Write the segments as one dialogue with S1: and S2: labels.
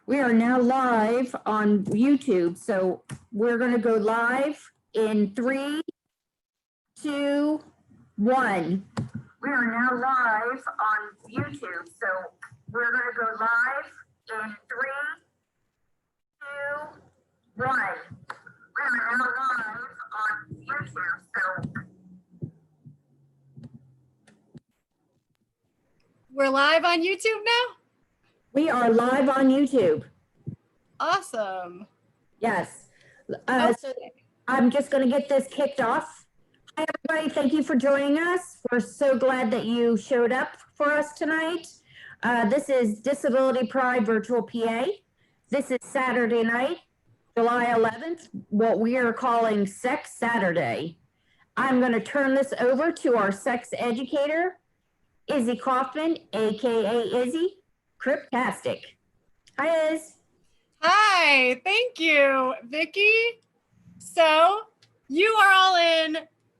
S1: We are now live on YouTube, so we're going to go live in 3, 2, 1. We are now live on YouTube, so we're going to go live in 3, 2, 1. We are now live on YouTube, so
S2: we're live on YouTube now?
S1: we are live on YouTube.
S2: Awesome.
S1: Yes. So I'm just going to get this kicked off. Hi, everybody. Thank you for joining us. We're so glad that you showed up for us tonight. This is Disability Pride Virtual PA. This is Saturday night, July 11th, what we are calling Sex Saturday. I'm going to turn this over to our sex educator, Izzy Kaufman, aka Izzy Cryptastic. Hi, Iz.
S2: Hi, thank you, Vicky. So you are all in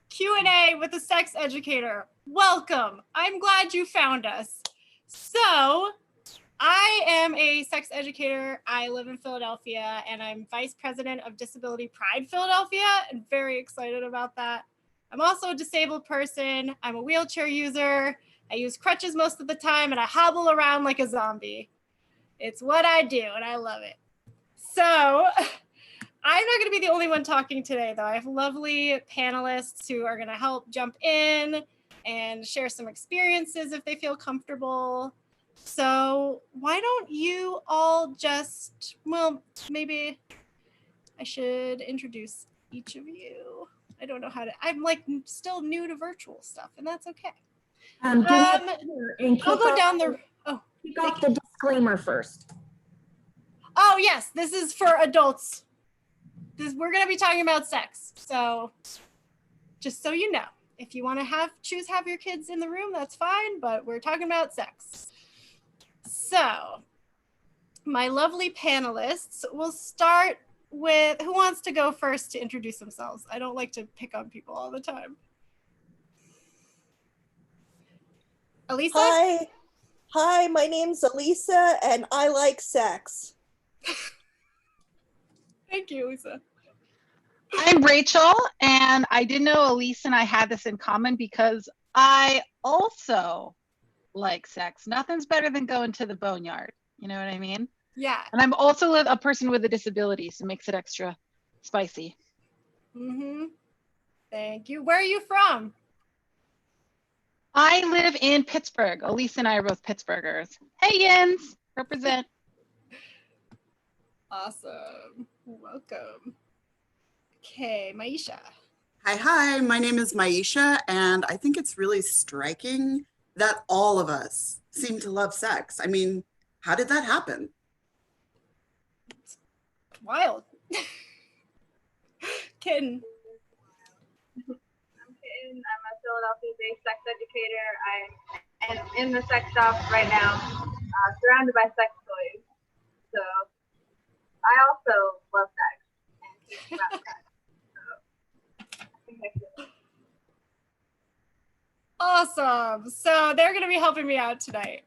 S2: Q&A with the sex educator. Welcome. I'm glad you found us. So I am a sex educator. I live in Philadelphia and I'm vice president of Disability Pride Philadelphia and very excited about that. I'm also a disabled person. I'm a wheelchair user. I use crutches most of the time and I hobble around like a zombie. It's what I do and I love it. So I'm not going to be the only one talking today, though. I have lovely panelists who are going to help jump in and share some experiences if they feel comfortable. So why don't you all just, well, maybe I should introduce each of you. I don't know how to, I'm like still new to virtual stuff, and that's okay.
S1: I'll
S2: go down the,
S1: kick off the disclaimer first.
S2: Oh, yes, this is for adults. We're going to be talking about sex. So just so you know, if you want to have your kids in the room, that's fine, but we're talking about sex. So my lovely panelists, will start with, who wants to go first to introduce themselves? I don't like to pick on people all the time. Elisa?
S3: Hi, my name's Elisa and I like sex.
S2: Thank you, Lisa.
S4: I'm Rachel, and I didn't know Elise and I had this in common because I also like sex. Nothing's better than going to the boneyard. You know what I mean?
S2: Yeah.
S4: And I'm also a person with a disability, so it makes it extra spicy.
S2: Mm-hmm. Thank you. Where are you from?
S4: I live in Pittsburgh. Elise and I are both Pittsburghers. Hey, Yins, represent.
S2: Awesome. Welcome. Okay, Maisha.
S5: Hi, my name is Maisha, and I think it's really striking that all of us seem to love sex. I mean, how did that happen?
S2: It's wild. Kitten.
S6: I'm Kitten. I'm a Philadelphia-based sex educator. I am in the sex shop right now, surrounded by sex toys. So I also love sex and think about sex.
S2: Awesome. So they're going to be helping me out tonight.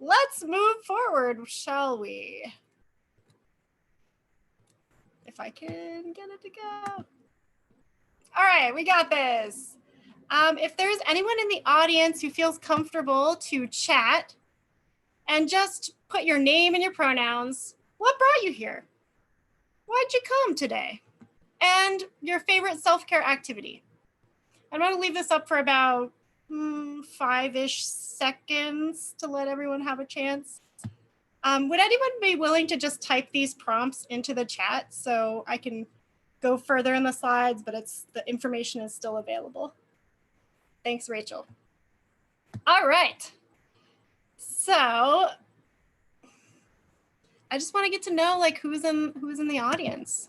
S2: Let's move forward, shall we? If I can get it to go. All right, we got this. If there's anyone in the audience who feels comfortable to chat and just put your name and your pronouns, what brought you here? Why'd you come today? And your favorite self-care activity. I'm going to leave this up for about 5-ish seconds to let everyone have a chance. Would anyone be willing to just type these prompts into the chat so I can go further in the slides, but the information is still available? Thanks, Rachel. All right. So I just want to get to know like who's in the audience.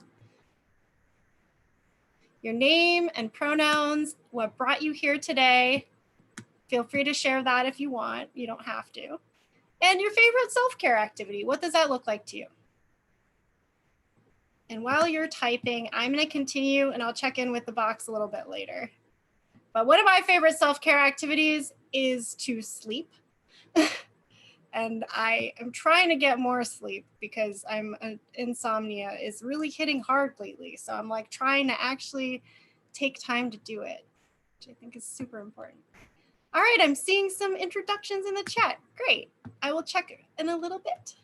S2: Your name and pronouns, what brought you here today. Feel free to share that if you want. You don't have to. And your favorite self-care activity. What does that look like to you? And while you're typing, I'm going to continue and I'll check in with the box a little bit later. But one of my favorite self-care activities is to sleep. and I am trying to get more sleep because insomnia is really hitting hard lately. So I'm like trying to actually take time to do it, which I think is super important. All right, I'm seeing some introductions in the chat. Great. I will check in a little bit.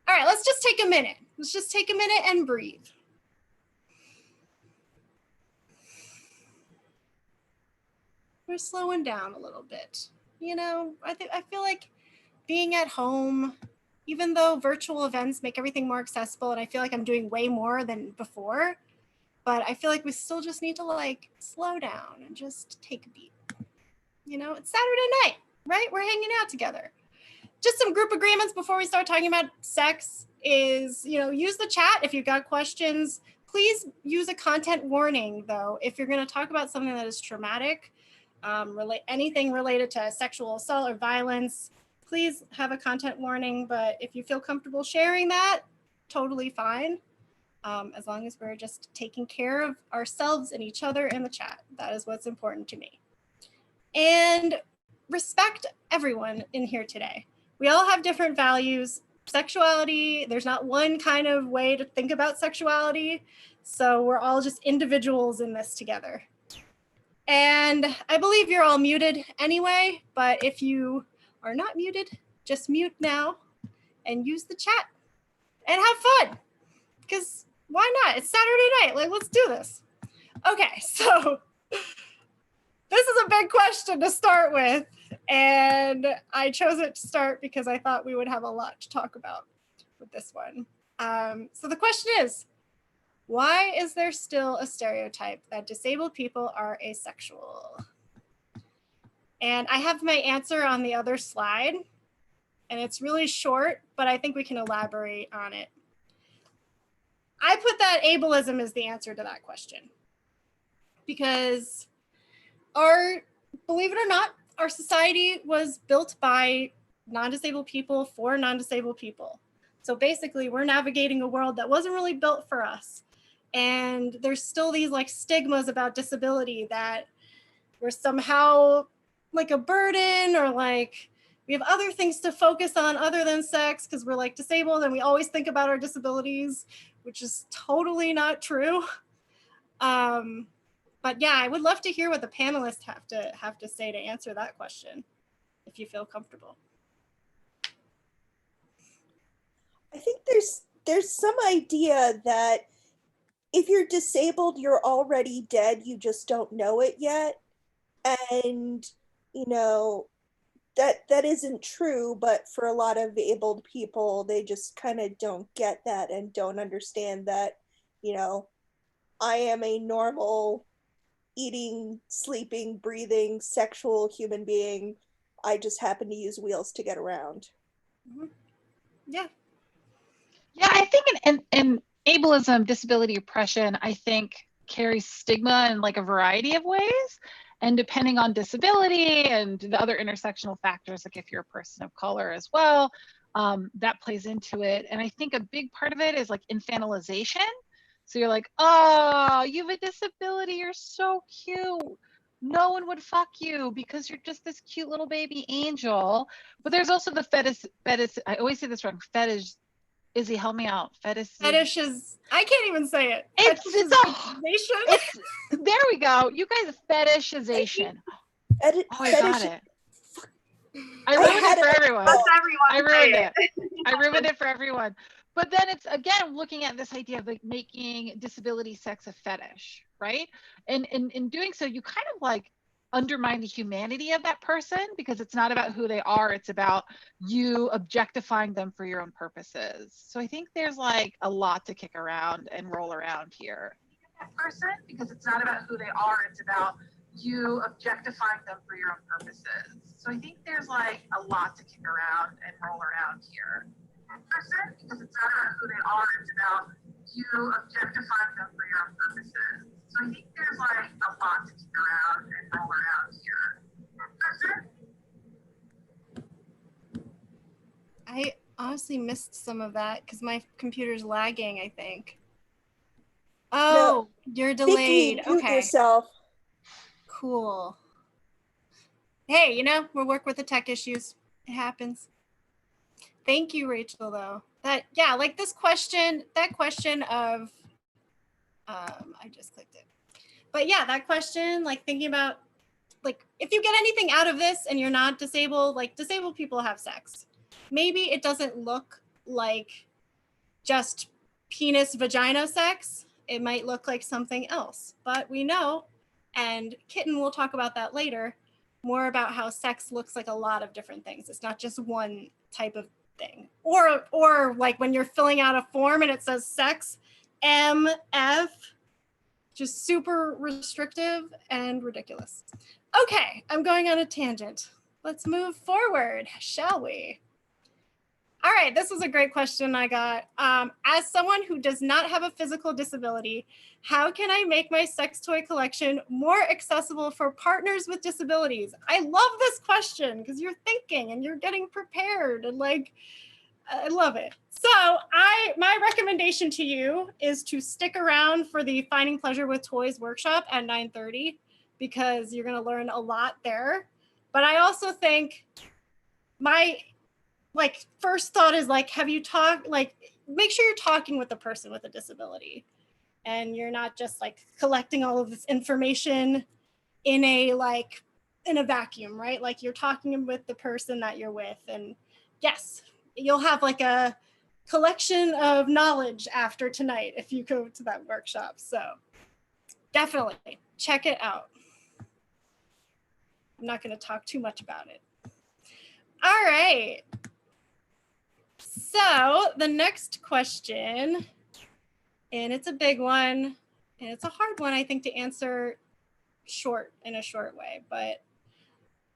S2: All right, let's just take a minute. Let's just take a minute and breathe. We're slowing down a little bit. You know, I feel like being at home, even though virtual events make everything more accessible, and I feel like I'm doing way more than before, but I feel like we still just need to like slow down and just take a beat. You know, it's Saturday night, right? We're hanging out together. Just some group agreements before we start talking about sex is, you know, use the chat if you've got questions. Please use a content warning though. If you're going to talk about something that is traumatic, anything related to sexual assault or violence, please have a content warning. But if you feel comfortable sharing that, totally fine. As long as we're just taking care of ourselves and each other in the chat. That is what's important to me. And respect everyone in here today. We all have different values. Sexuality, there's not one kind of way to think about sexuality. So we're all just individuals in this together. And I believe you're all muted anyway, but if you are not muted, just mute now and use the chat and have fun. Because why not? It's Saturday night. Like, let's do this. Okay, so this is a big question to start with. And I chose it to start because I thought we would have a lot to talk about with this one. So the question is, why is there still a stereotype that disabled people are asexual? And I have my answer on the other slide, and it's really short, but I think we can elaborate on it. I put that ableism as the answer to that question because believe it or not, our society was built by non-disabled people for non-disabled people. So basically we're navigating a world that wasn't really built for us. And there's still these like stigmas about disability that we're somehow like a burden, or like we have other things to focus on other than sex because we're like disabled and we always think about our disabilities, which is totally not true. But yeah, I would love to hear what the panelists have to say to answer that question, if you feel comfortable.
S3: I think there's some idea that if you're disabled, you're already dead. You just don't know it yet. And, you know, that isn't true, but for a lot of abled people, they just kind of don't get that and don't understand that, you know, I am a normal eating, sleeping, breathing, sexual human being. I just happen to use wheels to get around.
S2: Mm-hmm. Yeah.
S4: Yeah, I think in ableism, disability oppression, I think carries stigma in like a variety of ways. And depending on disability and the other intersectional factors, like if you're a person of color as well, that plays into it. And I think a big part of it is like infantilization. So you're like, oh, you have a disability, you're so cute. No one would fuck you because you're just this cute little baby angel. But there's also the fetish, I always say this wrong, fetish. Izzy, help me out.
S2: Fetish is, I can't even say it.
S4: There we go. You guys, fetishization. I got it. I ruined it for everyone. I ruined it. I ruined it for everyone. But then it's, again, looking at this idea of like making disability sex a fetish, right? And in doing so, you kind of like undermine the humanity of that person because it's not about who they are, it's about you objectifying them for your own purposes. So I think there's like a lot to kick around and roll around here. That person, because it's not about who they are, it's about you objectifying them for your own purposes. So I think there's like a lot to kick around and roll around here. That person, because it's not about who they are, it's about you objectifying them for your own purposes. So I think there's like a lot to kick around and roll around here.
S2: I honestly missed some of that because my computer's lagging, I think. Oh, no, you're delayed.
S3: Vicky, mute
S2: okay.
S3: yourself.
S2: Cool. Hey, you know, we'll work with the tech issues. It happens. Thank you, Rachel, though. Yeah, like that question of, I just clicked it. But yeah, that question, like thinking about, like, if you get anything out of this and you're not disabled, like disabled people have sex. Maybe it doesn't look like just penis vagina sex. It might look like something else, but we know, and Kitten will talk about that later, more about how sex looks like a lot of different things. It's not just one type of thing. Or like when you're filling out a form and it says sex, MF, just super restrictive and ridiculous. Okay, I'm going on a tangent. Let's move forward, shall we? All right, this was a great question I got. As someone who does not have a physical disability, how can I make my sex toy collection more accessible for partners with disabilities? I love this question because you're thinking and you're getting prepared, and like, I love it. So my recommendation to you is to stick around for the Finding Pleasure with Toys workshop at 9:30 because you're gonna learn a lot there. But I also think my first thought is like, have you talked, like, make sure you're talking with the person with a disability and you're not just like collecting all of this information in a vacuum, right? Like you're talking with the person that you're with, and yes, you'll have like a collection of knowledge after tonight if you go to that workshop. So definitely check it out. I'm not going to talk too much about it. All right. So the next question, and it's a big one, and it's a hard one, I think, to answer in a short way, but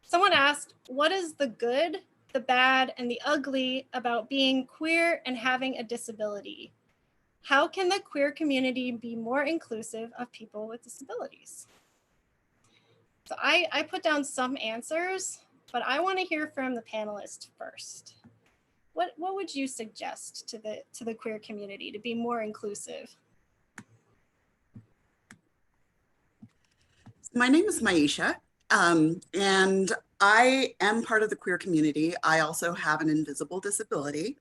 S2: someone asked, what is the good, the bad, and the ugly about being queer and having a disability? How can the queer community be more inclusive of people with disabilities? So I put down some answers, but I want to hear from the panelists first. What would you suggest to the queer community to be more inclusive?
S5: My name is Maisha, and I am part of the queer community. I also have an invisible disability.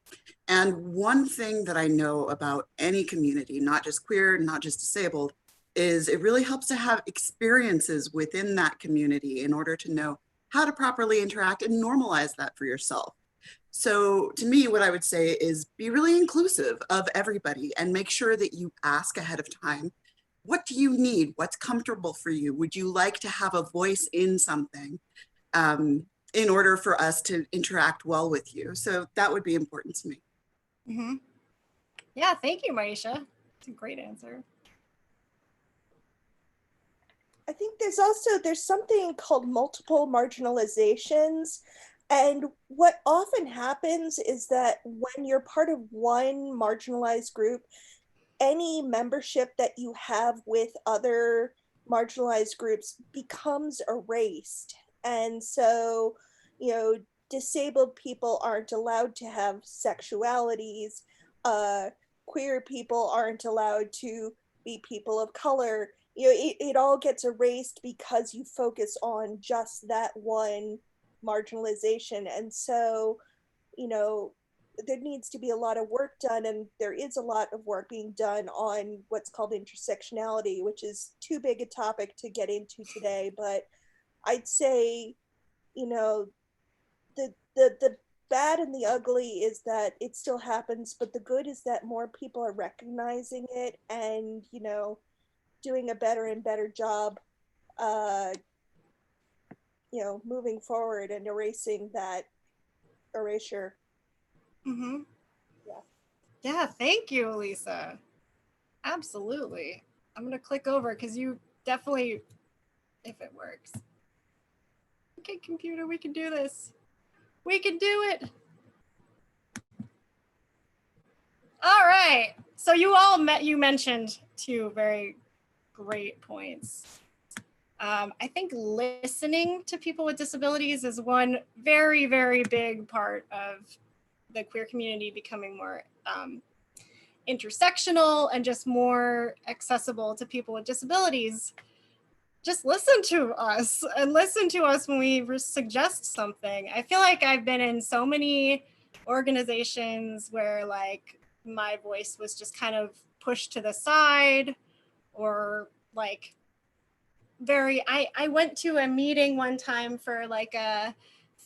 S5: And one thing that I know about any community, not just queer, not just disabled, is it really helps to have experiences within that community in order to know how to properly interact and normalize that for yourself. So to me, what I would say is be really inclusive of everybody and make sure that you ask ahead of time, what do you need? What's comfortable for you? Would you like to have a voice in something in order for us to interact well with you? So that would be important to me.
S2: Mm-hmm. Yeah, thank you, Maisha. It's a great answer.
S3: I think there's something called multiple marginalizations. And what often happens is that when you're part of one marginalized group, any membership that you have with other marginalized groups becomes erased. And so, disabled people aren't allowed to have sexualities, queer people aren't allowed to be people of color. It all gets erased because you focus on just that one marginalization. And so, there needs to be a lot of work done, and there is a lot of work being done on what's called intersectionality, which is too big a topic to get into today. But I'd say, the bad and the ugly is that it still happens, but the good is that more people are recognizing it and, doing a better and better job, moving forward and erasing that erasure.
S2: Mm-hmm.
S3: Yeah.
S2: Yeah, thank you, Elisa. Absolutely. I'm going to click over because you definitely, if it works. Okay, computer, we can do this. We can do it. All right. So you mentioned two very great points. I think listening to people with disabilities is one very, very big part of the queer community becoming more intersectional and just more accessible to people with disabilities. just listen to us and listen to us when we suggest something. I feel like I've been in so many organizations where like my voice was just kind of pushed to the side, or like I went to a meeting one time for like a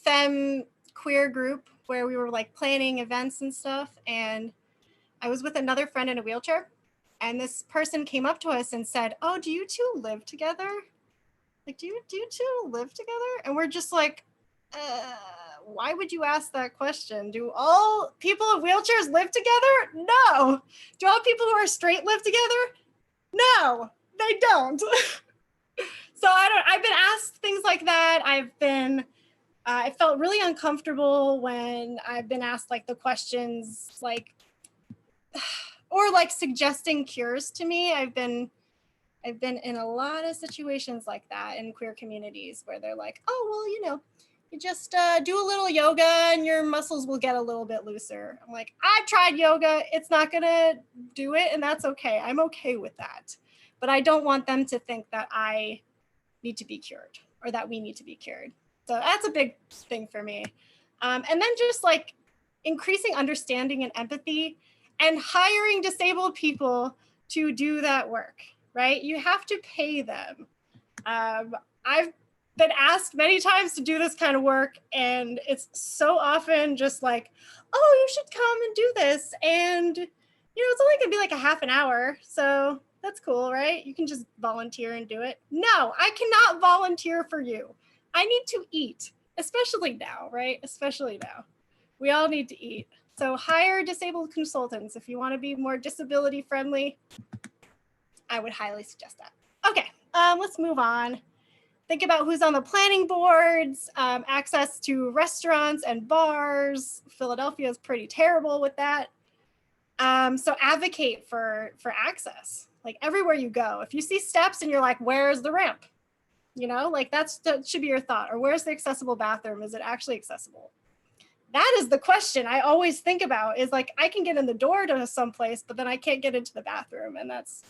S2: femme queer group where we were like planning events and stuff, and I was with another friend in a wheelchair, and this person came up to us and said, "Oh, do you two live together? Like, do you two live together?" And we're just like, why would you ask that question? Do all people in wheelchairs live together? No. Do all people who are straight live together? No, they don't. So I've been asked things like that. I felt really uncomfortable when I've been asked like the questions like, or like suggesting cures to me. I've been in a lot of situations like that in queer communities where they're like, oh, well, you just do a little yoga and your muscles will get a little bit looser. I'm like, I've tried yoga. It's not going to do it. And that's okay. I'm okay with that. But I don't want them to think that I need to be cured or that we need to be cured. So that's a big thing for me. And then just like increasing understanding and empathy and hiring disabled people to do that work, right? You have to pay them. I've been asked many times to do this kind of work, and it's so often just like, oh, you should come and do this. And, it's only gonna be like a half an hour. So that's cool, right? You can just volunteer and do it. No, I cannot volunteer for you. I need to eat, especially now, right? Especially now. We all need to eat. So hire disabled consultants if you want to be more disability friendly. I would highly suggest that. Okay, let's move on. Think about who's on the planning boards, access to restaurants and bars. Philadelphia is pretty terrible with that. So advocate for access, like everywhere you go. If you see steps and you're like, where's the ramp? Like that should be your thought. Or where's the accessible bathroom? Is it actually accessible? That is the question I always think about, is like, I can get in the door to some place, but then I can't get into the bathroom. And that's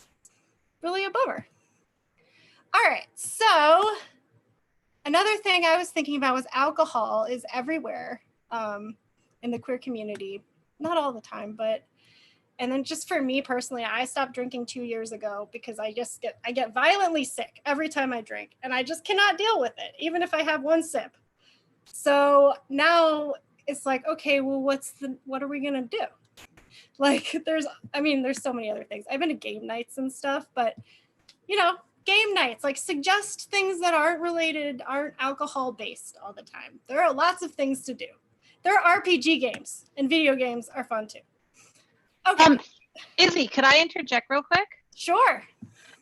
S2: really a bummer. All right, so another thing I was thinking about was alcohol is everywhere in the queer community. Not all the time, and then just for me personally, I stopped drinking 2 years ago because I get violently sick every time I drink, and I just cannot deal with it, even if I have one sip. So now it's like, okay, well, what are we gonna do? Like, there's so many other things. I've been to game nights and stuff, but game nights, like suggest things that aren't alcohol based all the time. There are lots of things to do. There are RPG games, and video games are fun too. Okay.
S4: Izzy, could I interject real quick?
S2: Sure.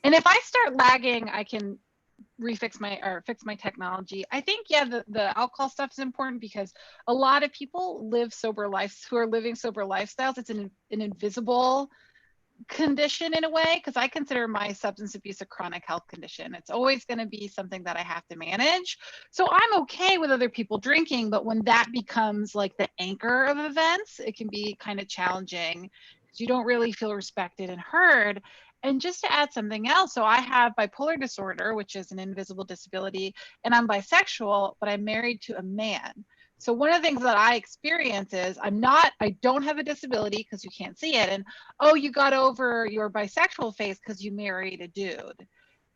S4: And if I start lagging, I can fix my technology. I think, yeah, the alcohol stuff is important because a lot of people who are living sober lifestyles. It's an invisible condition in a way, because I consider my substance abuse a chronic health condition. It's always going to be something that I have to manage. So I'm okay with other people drinking, but when that becomes like the anchor of events, it can be kind of challenging because you don't really feel respected and heard. And just to add something else, so I have bipolar disorder, which is an invisible disability, and I'm bisexual, but I'm married to a man. So one of the things that I experience is I don't have a disability because you can't see it. And, oh, you got over your bisexual phase because you married a dude.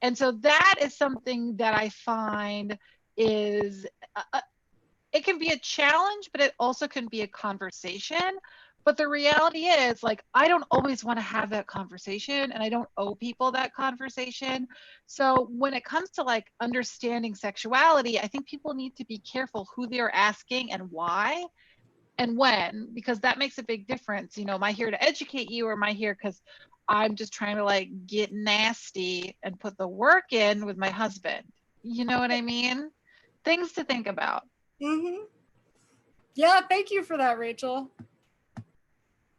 S4: And so that is something that I find is, it can be a challenge, but it also can be a conversation. But the reality is, like, I don't always want to have that conversation, and I don't owe people that conversation. So when it comes to like understanding sexuality, I think people need to be careful who they're asking and why and when, because that makes a big difference. Am I here to educate you, or am I here because I'm just trying to like get nasty and put the work in with my husband? You know what I mean? Things to think about.
S2: Mm-hmm. Yeah, thank you for that, Rachel.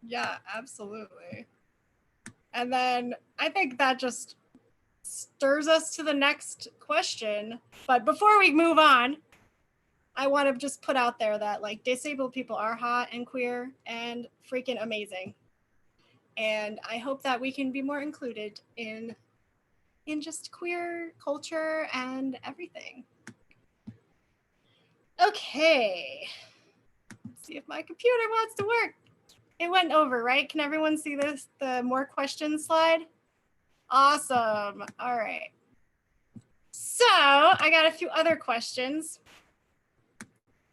S2: Yeah, absolutely. And then I think that just stirs us to the next question. But before we move on, I want to just put out there that like disabled people are hot and queer and freaking amazing. And I hope that we can be more included in in just queer culture and everything. Okay, let's see if my computer wants to work. It went over, right? Can everyone see this, the more questions slide? Awesome. All right. So I got a few other questions.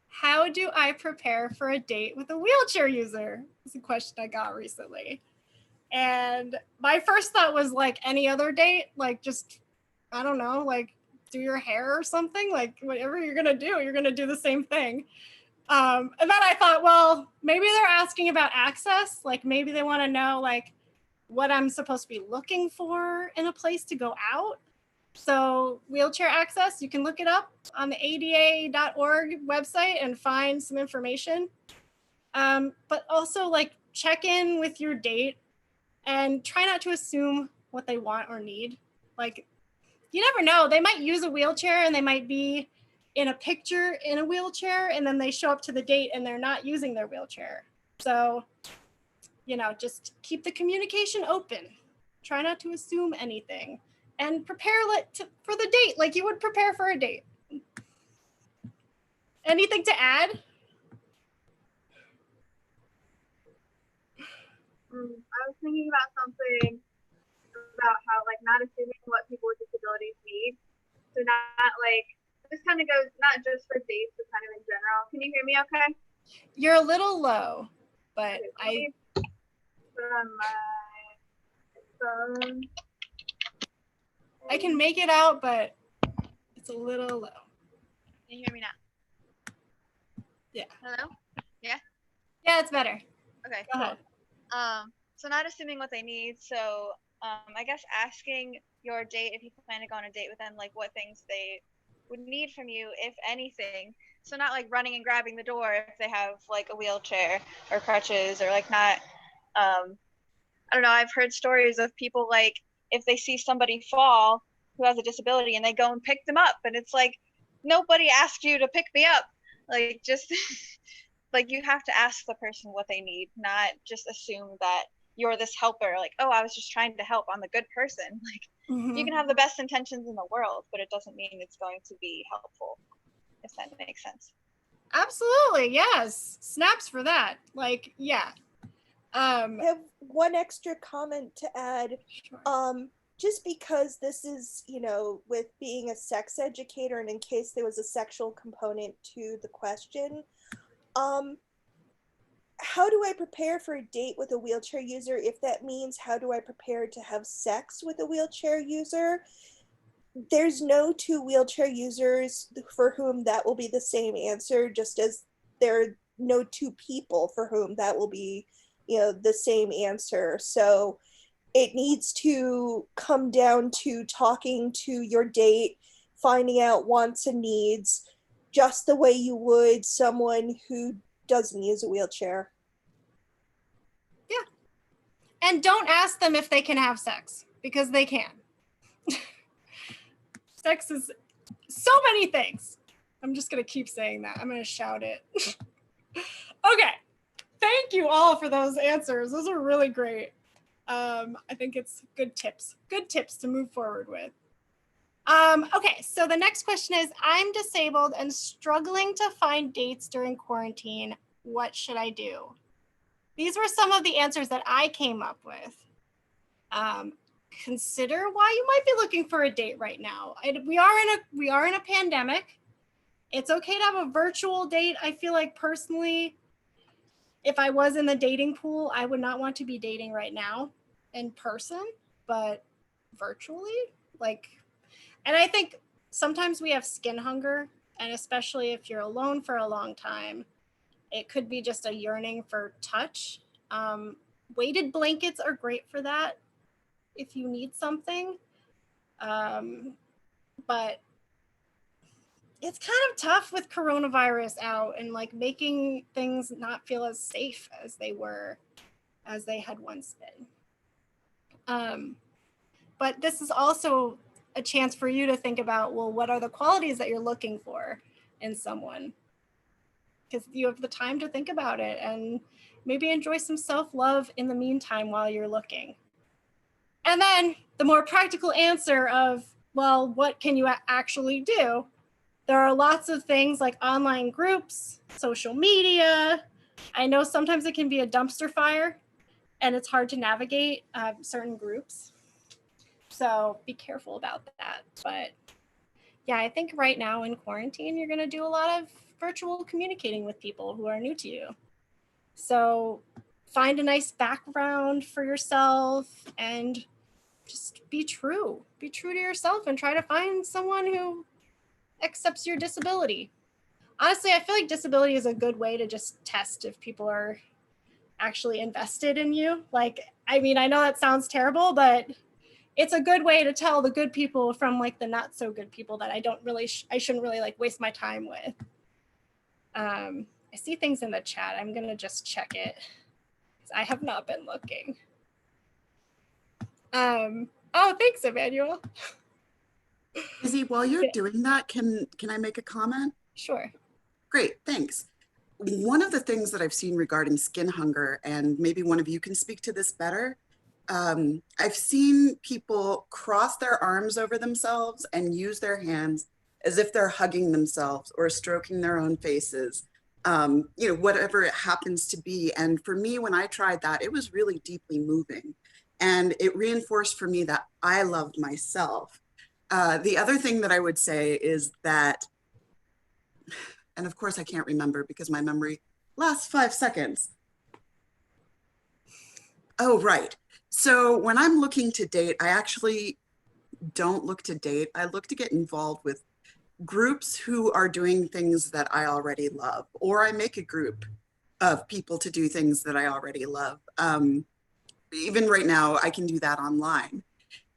S2: How do I prepare for a date with a wheelchair user? It's a question I got recently. And my first thought was like any other date, like just, I don't know, like do your hair or something, like whatever you're gonna do, you're gonna do the same thing. And then I thought, well, maybe they're asking about access. Like maybe they wanna know like what I'm supposed to be looking for in a place to go out. So wheelchair access, you can look it up on the ada.org website and find some information. But also like check in with your date and try not to assume what they want or need. Like you never know, they might use a wheelchair and they might be in a picture in a wheelchair and then they show up to the date and they're not using their wheelchair. So, you know, just keep the communication open. Try not to assume anything. And prepare for the date like you would prepare for a date. Anything to add?
S6: I was thinking about something about how like not assuming what people with disabilities need. So not like, this kind of goes not just for dates, but kind of in general. Can you hear me okay?
S2: You're a little low, but
S6: Okay, from my phone.
S2: I can make it out, but it's a little low.
S7: Can you hear me now?
S2: Yeah.
S7: Hello?
S2: Yeah, it's better.
S7: Okay,
S2: Go
S7: cool.
S2: ahead.
S7: So not assuming what they need. So I guess asking your date, if you plan to go on a date with them, like what things they would need from you, if anything. So not like running and grabbing the door if they have like a wheelchair or crutches, or like not, I don't know, I've heard stories of people like if they see somebody fall who has a disability and they go and pick them up, and it's like, nobody asked you to pick me up. Like just like you have to ask the person what they need, not just assume that you're this helper, like, oh, I was just trying to help, I'm a good person. Like you can have the best intentions in the world, but it doesn't mean it's going to be helpful, if that makes sense.
S2: Absolutely, yes. Snaps for that. Like, yeah.
S3: I have one extra comment to add.
S2: Sure.
S3: Just because this is, you know, with being a sex educator, and in case there was a sexual component to the question, how do I prepare for a date with a wheelchair user? If that means how do I prepare to have sex with a wheelchair user? There's no two wheelchair users for whom that will be the same answer, just as there are no two people for whom that will be, you know, the same answer. So it needs to come down to talking to your date, finding out wants and needs, just the way you would someone who doesn't use a wheelchair.
S2: Yeah. And don't ask them if they can have sex, because they can. Sex is so many things. I'm just going to keep saying that. I'm going to shout it. Okay. Thank you all for those answers. Those are really great. I think it's good tips to move forward with. Okay, so the next question is, I'm disabled and struggling to find dates during quarantine. What should I do? These were some of the answers that I came up with. Consider why you might be looking for a date right now. We are in a pandemic. It's okay to have a virtual date. I feel like personally, if I was in the dating pool, I would not want to be dating right now in person, but virtually, like, and I think sometimes we have skin hunger, and especially if you're alone for a long time, it could be just a yearning for touch. Weighted blankets are great for that if you need something. But it's kind of tough with coronavirus out and like making things not feel as safe as they had once been. But this is also a chance for you to think about, well, what are the qualities that you're looking for in someone? Because you have the time to think about it and maybe enjoy some self-love in the meantime while you're looking. And then the more practical answer of, well, what can you actually do? There are lots of things like online groups, social media. I know sometimes it can be a dumpster fire and it's hard to navigate certain groups. So be careful about that. But yeah, I think right now in quarantine, you're going to do a lot of virtual communicating with people who are new to you. So find a nice background for yourself and just be true. Be true to yourself and try to find someone who accepts your disability. Honestly, I feel like disability is a good way to just test if people are actually invested in you. Like, I mean, I know that sounds terrible, but it's a good way to tell the good people from like the not so good people that I shouldn't really like waste my time with. I see things in the chat. I'm gonna just check it. I have not been looking. Oh, thanks, Emmanuel.
S5: Izzy, while you're doing that, can I make a comment?
S2: Sure.
S5: Great, thanks. One of the things that I've seen regarding skin hunger, and maybe one of you can speak to this better, I've seen people cross their arms over themselves and use their hands as if they're hugging themselves or stroking their own faces, whatever it happens to be. And for me, when I tried that, it was really deeply moving. And it reinforced for me that I loved myself. The other thing that I would say is that, and of course I can't remember because my memory lasts 5 seconds. Oh, right. So when I'm looking to date, I actually don't look to date. I look to get involved with groups who are doing things that I already love, or I make a group of people to do things that I already love. Even right now, I can do that online.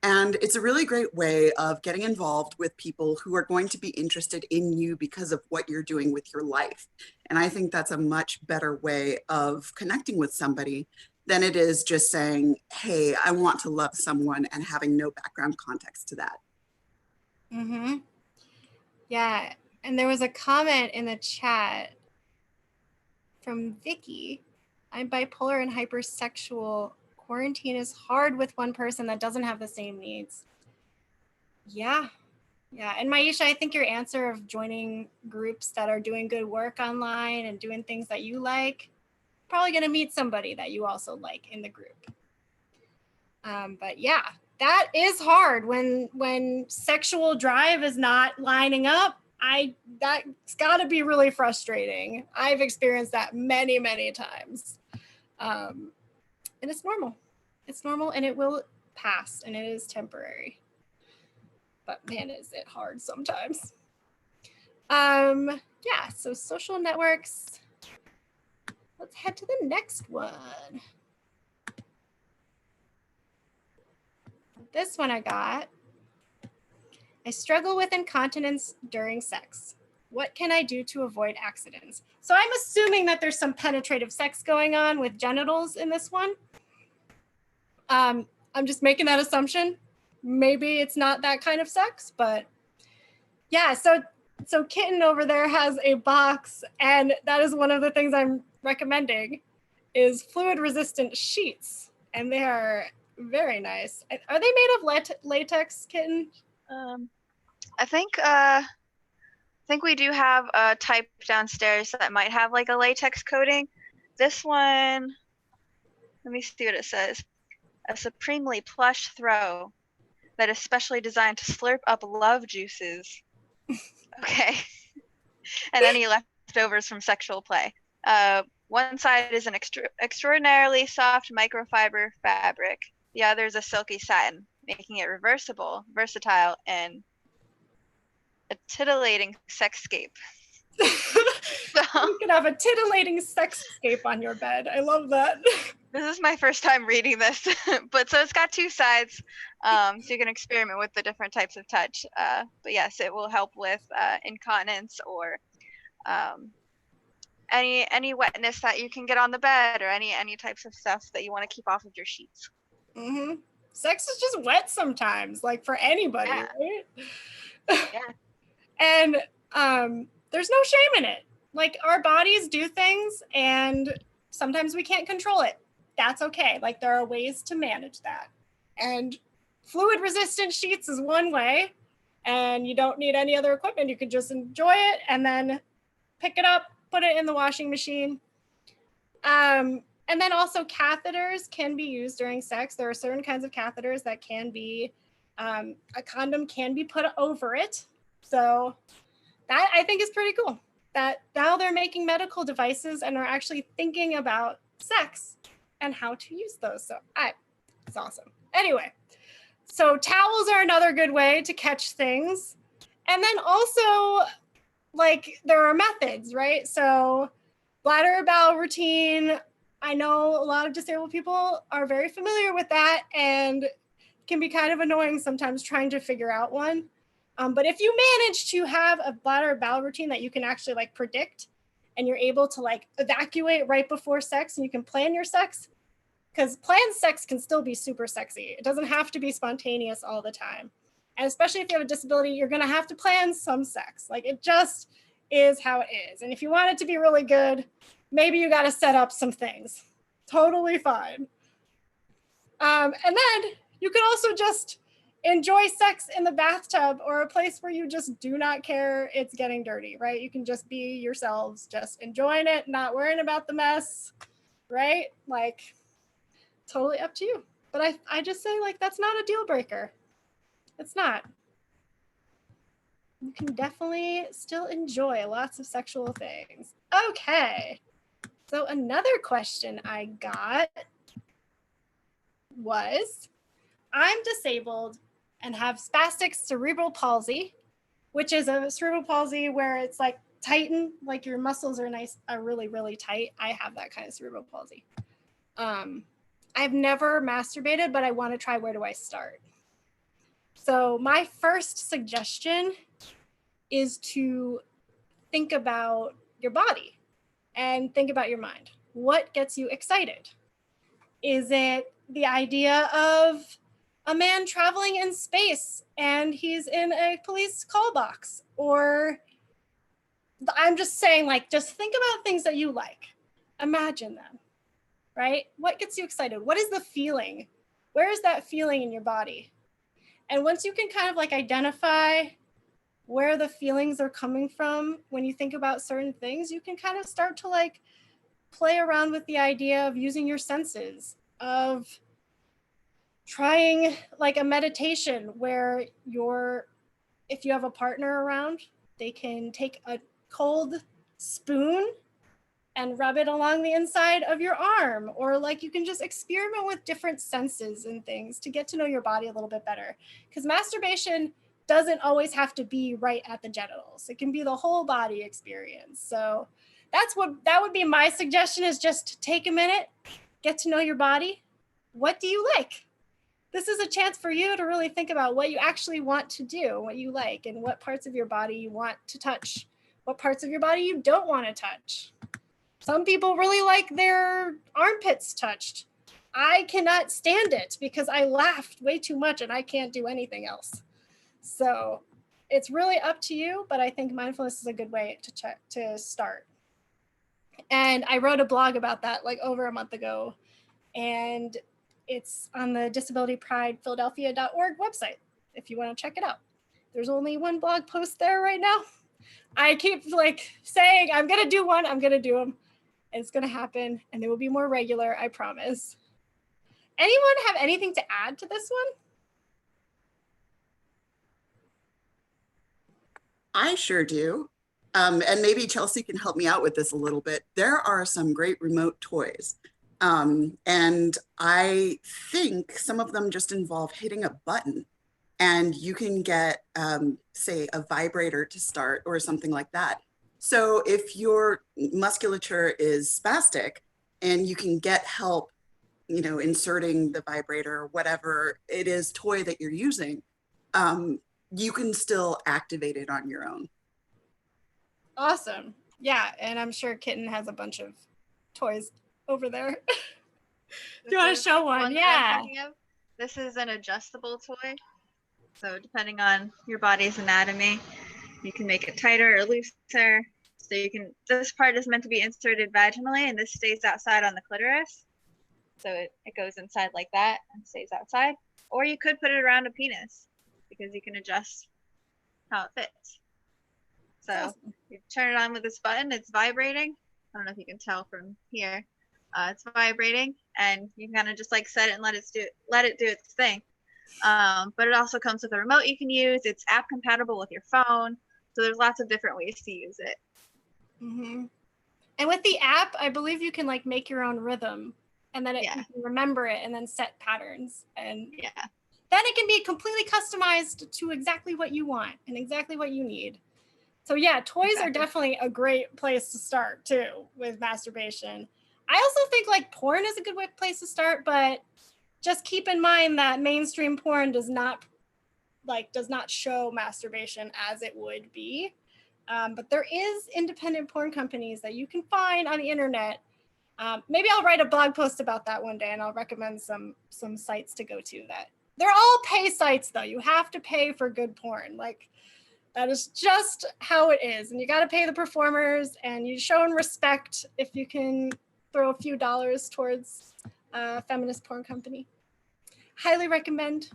S5: And it's a really great way of getting involved with people who are going to be interested in you because of what you're doing with your life. And I think that's a much better way of connecting with somebody than it is just saying, hey, I want to love someone and having no background context to that.
S2: Mm-hmm. Yeah, and there was a comment in the chat from Vicky. I'm bipolar and hypersexual. Quarantine is hard with one person that doesn't have the same needs. Yeah. And Maisha, I think your answer of joining groups that are doing good work online and doing things that you like, probably going to meet somebody that you also like in the group. But yeah, that is hard when sexual drive is not lining up. That's got to be really frustrating. I've experienced that many, many times. And it's normal. It's normal and it will pass and it is temporary. But man, is it hard sometimes. Yeah, so social networks. Let's head to the next one. This one I got. I struggle with incontinence during sex. What can I do to avoid accidents? So I'm assuming that there's some penetrative sex going on with genitals in this one. I'm just making that assumption. Maybe it's not that kind of sex, but yeah, so Kitten over there has a box, and that is one of the things I'm recommending is fluid resistant sheets, and they are very nice. Are they made of latex, Kitten?
S7: I think we do have a type downstairs that might have like a latex coating. This one, let me see what it says. A supremely plush throw that is specially designed to slurp up love juices. Okay. And any leftovers from sexual play. One side is an extraordinarily soft microfiber fabric. The other is a silky satin, making it reversible, versatile, and a titillating sexscape.
S2: You can have a titillating sexscape on your bed. I love that.
S7: This is my first time reading this, but so it's got two sides, so you can experiment with the different types of touch. But yes, it will help with incontinence or any wetness that you can get on the bed or any types of stuff that you want to keep off of your sheets.
S2: Mm-hmm. Sex is just wet sometimes, like for anybody,
S7: Yeah.
S2: right? Yeah. And there's no shame in it. Like our bodies do things and sometimes we can't control it. That's okay. Like there are ways to manage that. And fluid resistant sheets is one way, and you don't need any other equipment. You can just enjoy it and then pick it up, put it in the washing machine. And then also catheters can be used during sex. There are certain kinds of catheters that can be, a condom can be put over it. So that I think is pretty cool, that now they're making medical devices and are actually thinking about sex and how to use those. So it's awesome. Anyway, so towels are another good way to catch things. And then also, like, there are methods, right? So bladder bowel routine, I know a lot of disabled people are very familiar with that and can be kind of annoying sometimes trying to figure out one. But if you manage to have a bladder bowel routine that you can actually like predict, and you're able to like evacuate right before sex, and you can plan your sex, because planned sex can still be super sexy. It doesn't have to be spontaneous all the time. And especially if you have a disability, you're gonna have to plan some sex. Like, it just is how it is. And if you want it to be really good, maybe you gotta set up some things. Totally fine. And then you can also just enjoy sex in the bathtub or a place where you just do not care it's getting dirty, right? You can just be yourselves, just enjoying it, not worrying about the mess, right? Like, totally up to you. But I just say, like, that's not a deal breaker. It's not. You can definitely still enjoy lots of sexual things. Okay. So another question I got was, I'm disabled and have spastic cerebral palsy, which is a cerebral palsy where it's like tighten, like your muscles are really, really tight. I have that kind of cerebral palsy. I've never masturbated, but I want to try. Where do I start? So my first suggestion is to think about your body and think about your mind. What gets you excited? Is it the idea of a man traveling in space and he's in a police call box? Or I'm just saying, like, just think about things that you like. Imagine them, right? What gets you excited? What is the feeling? Where is that feeling in your body? And once you can kind of like identify where the feelings are coming from when you think about certain things, you can kind of start to like play around with the idea of using your senses, of trying like a meditation where if you have a partner around, they can take a cold spoon and rub it along the inside of your arm, or like you can just experiment with different senses and things to get to know your body a little bit better. Because masturbation doesn't always have to be right at the genitals. It can be the whole body experience. So that would be my suggestion, is just take a minute, get to know your body. What do you like? This is a chance for you to really think about what you actually want to do, what you like, and what parts of your body you want to touch, what parts of your body you don't want to touch. Some people really like their armpits touched. I cannot stand it because I laughed way too much and I can't do anything else. So it's really up to you, but I think mindfulness is a good way to start. And I wrote a blog about that like over a month ago, and it's on the disabilitypridephiladelphia.org website if you want to check it out. There's only one blog post there right now. I keep like saying, I'm going to do one, I'm going to do them. It's going to happen, and they will be more regular, I promise. Anyone have anything to add to this one?
S5: I sure do. And maybe Chelsea can help me out with this a little bit. There are some great remote toys. And I think some of them just involve hitting a button, and you can get, say, a vibrator to start or something like that. So if your musculature is spastic and you can get help, inserting the vibrator or whatever it is toy that you're using, you can still activate it on your own.
S2: Awesome. Yeah, and I'm sure Kitten has a bunch of toys over there. Do you want to show one? Yeah.
S7: This is an adjustable toy. So depending on your body's anatomy, you can make it tighter or looser. So this part is meant to be inserted vaginally, and this stays outside on the clitoris. So it goes inside like that and stays outside. or you could put it around a penis because you can adjust how it fits. So you turn it on with this button, it's vibrating. I don't know if you can tell from here. It's vibrating, and you can kind of just like set it and let it do its thing. But it also comes with a remote you can use. It's app compatible with your phone. So there's lots of different ways to use it.
S2: Mm-hmm. And with the app, I believe you can like make your own rhythm, and then you can remember it and then set patterns. And then it can be completely customized to exactly what you want and exactly what you need. So yeah, toys are definitely a great place to start too with masturbation. I also think like porn is a good place to start, but just keep in mind that mainstream porn does not show masturbation as it would be. But there is independent porn companies that you can find on the internet. Maybe I'll write a blog post about that one day, and I'll recommend some sites to go to. That they're all pay sites though. You have to pay for good porn. Like that is just how it is, and you got to pay the performers, and you show them respect if you can throw a few dollars towards a feminist porn company. Highly recommend.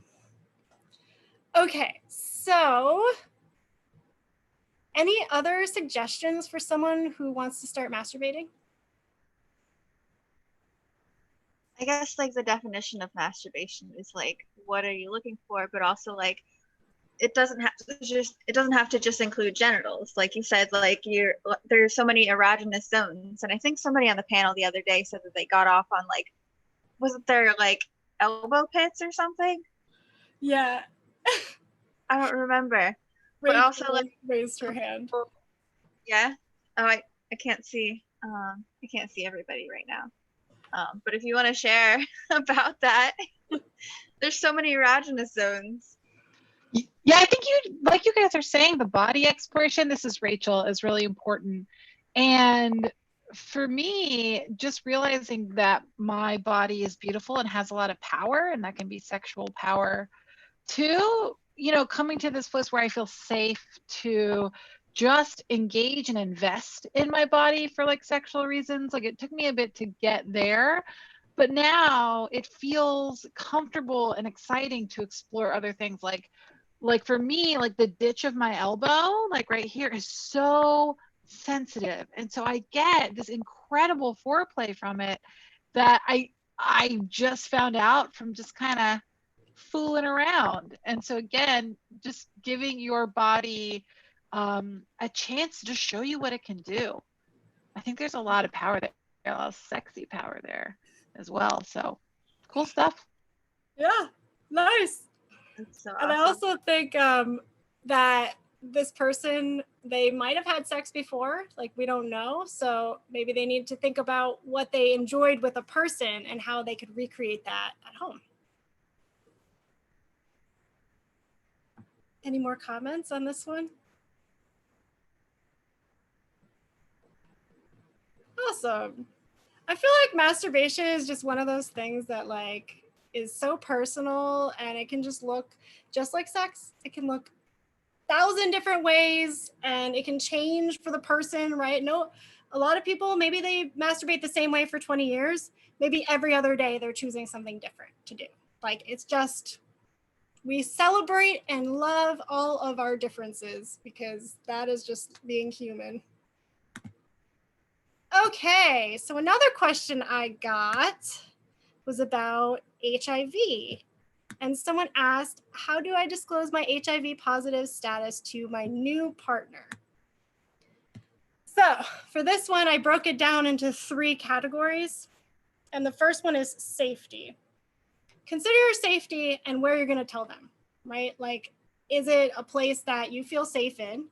S2: Okay, so any other suggestions for someone who wants to start masturbating?
S7: I guess like the definition of masturbation is like, what are you looking for? But also like, it doesn't have to just include genitals. Like you said, like there's so many erogenous zones. And I think somebody on the panel the other day said that they got off on like, wasn't there like elbow pits or something?
S2: Yeah.
S7: I don't remember.
S2: Rachel
S7: but also like
S2: raised her hand.
S7: Yeah. Oh, I can't see. I can't see everybody right now. But if you want to share about that, there's so many erogenous zones.
S4: Yeah, I think like you guys are saying, the body exploration, this is Rachel, is really important. And for me, just realizing that my body is beautiful and has a lot of power, and that can be sexual power too, coming to this place where I feel safe to just engage and invest in my body for like sexual reasons. Like it took me a bit to get there, but now it feels comfortable and exciting to explore other things. Like for me, like the ditch of my elbow, like right here, is so sensitive. And so I get this incredible foreplay from it that I just found out from just kind of fooling around. And so again, just giving your body a chance to just show you what it can do. I think there's a lot of power there, a lot of sexy power there as well. So cool stuff.
S2: Yeah, nice.
S7: So
S2: and
S7: awesome.
S2: I also think that this person, they might have had sex before, like we don't know. So maybe they need to think about what they enjoyed with a person and how they could recreate that at home. Any more comments on this one? Awesome. I feel like masturbation is just one of those things that like is so personal, and it can just look just like sex. It can look 1,000 different ways, and it can change for the person, right? No, a lot of people, maybe they masturbate the same way for 20 years. Maybe every other day they're choosing something different to do. Like it's just, we celebrate and love all of our differences because that is just being human. Okay, so another question I got was about HIV. And someone asked, how do I disclose my HIV positive status to my new partner? So for this one, I broke it down into 3 categories. And the first one is safety. Consider your safety and where you're going to tell them, right? Like, is it a place that you feel safe in?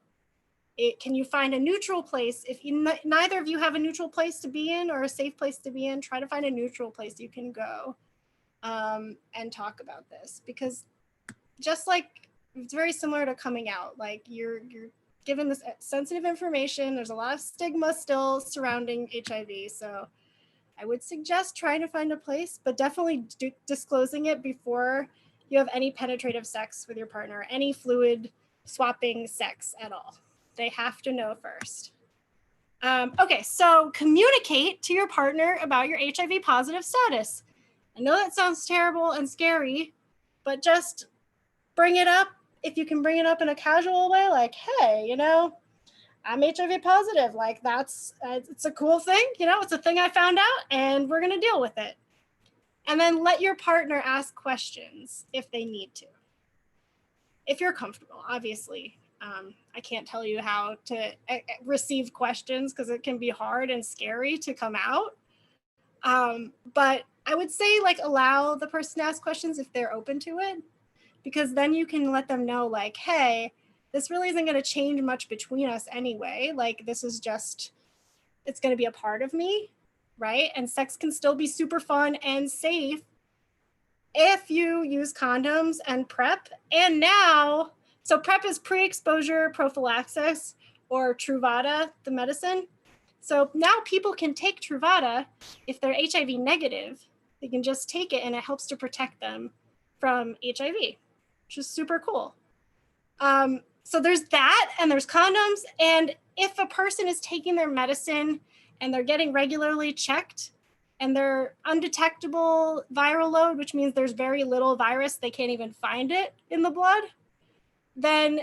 S2: Can you find a neutral place? If neither of you have a neutral place to be in or a safe place to be in, try to find a neutral place you can go and talk about this. Because just like, it's very similar to coming out. Like you're given this sensitive information. There's a lot of stigma still surrounding HIV. So I would suggest trying to find a place, but definitely disclosing it before you have any penetrative sex with your partner, any fluid swapping sex at all. They have to know first. Okay, so communicate to your partner about your HIV positive status. I know that sounds terrible and scary, but just bring it up. If you can bring it up in a casual way, like, hey, you know, I'm HIV positive. Like it's a cool thing, you know, it's a thing I found out and we're gonna deal with it. And then let your partner ask questions if they need to. If you're comfortable, obviously. I can't tell you how to receive questions because it can be hard and scary to come out. But I would say like allow the person to ask questions if they're open to it, because then you can let them know like, hey, this really isn't going to change much between us anyway. Like this is just, it's going to be a part of me, right? And sex can still be super fun and safe if you use condoms and PrEP. And now, so PrEP is pre-exposure prophylaxis, or Truvada, the medicine. So now people can take Truvada if they're HIV negative. They can just take it and it helps to protect them from HIV, which is super cool. So there's that, and there's condoms. And if a person is taking their medicine and they're getting regularly checked and they're undetectable viral load, which means there's very little virus, they can't even find it in the blood, then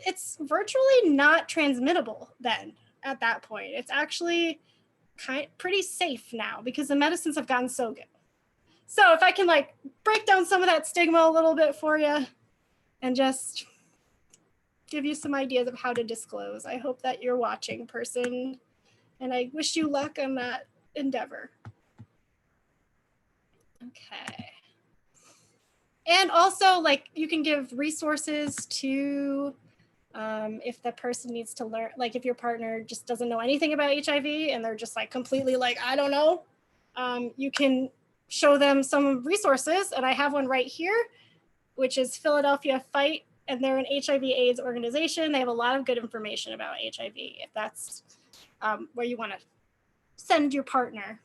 S2: it's virtually not transmittable then at that point. It's actually pretty safe now because the medicines have gotten so good. So if I can like break down some of that stigma a little bit for you and just give you some ideas of how to disclose. I hope that you're watching, person, and I wish you luck on that endeavor. Okay. And also, like, you can give resources to if the person needs to learn, like if your partner just doesn't know anything about HIV and they're just like completely like, I don't know, you can show them some resources. And I have one right here, which is Philadelphia Fight. And they're an HIV/AIDS organization. They have a lot of good information about HIV if that's where you want to send your partner.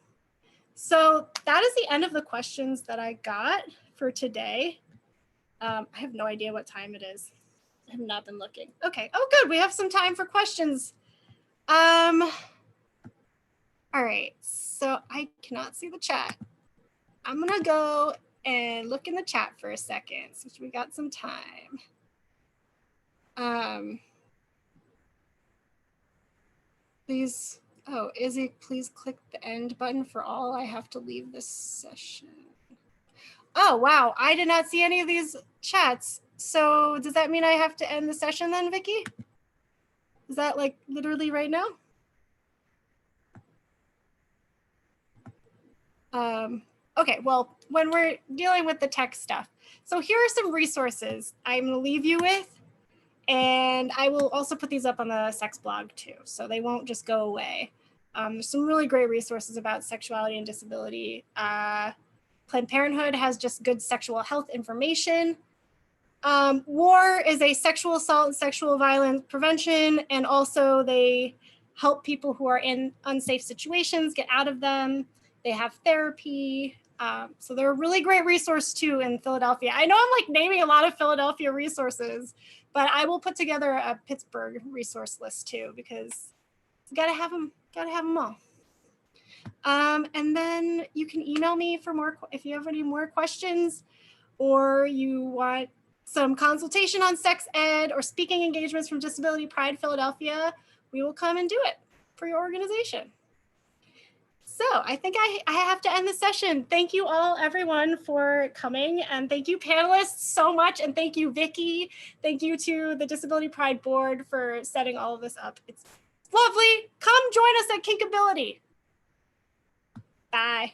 S2: So that is the end of the questions that I got for today. I have no idea what time it is. I have not been looking. Okay. Oh, good. We have some time for questions. All right. So I cannot see the chat. I'm going to go and look in the chat for a second since we got some time. Please, oh, Izzy, please click the end button for all. I have to leave this session. Oh, wow. I did not see any of these chats. So does that mean I have to end the session then, Vicky? Is that like literally right now? Okay, well, when we're dealing with the tech stuff. So here are some resources I'm gonna leave you with. And I will also put these up on the sex blog too, so they won't just go away. There's some really great resources about sexuality and disability. Planned Parenthood has just good sexual health information. WAR is a sexual assault and sexual violence prevention, and also they help people who are in unsafe situations get out of them. They have therapy. So they're a really great resource too in Philadelphia. I know I'm like naming a lot of Philadelphia resources, but I will put together a Pittsburgh resource list too, because you gotta have them all. And then you can email me for more, if you have any more questions, or you want some consultation on sex ed or speaking engagements from Disability Pride Philadelphia, we will come and do it for your organization. So I think I have to end the session. Thank you all, everyone, for coming. And thank you, panelists, so much. And thank you, Vicky. Thank you to the Disability Pride Board for setting all of this up. It's lovely. Come join us at Kinkability. Bye.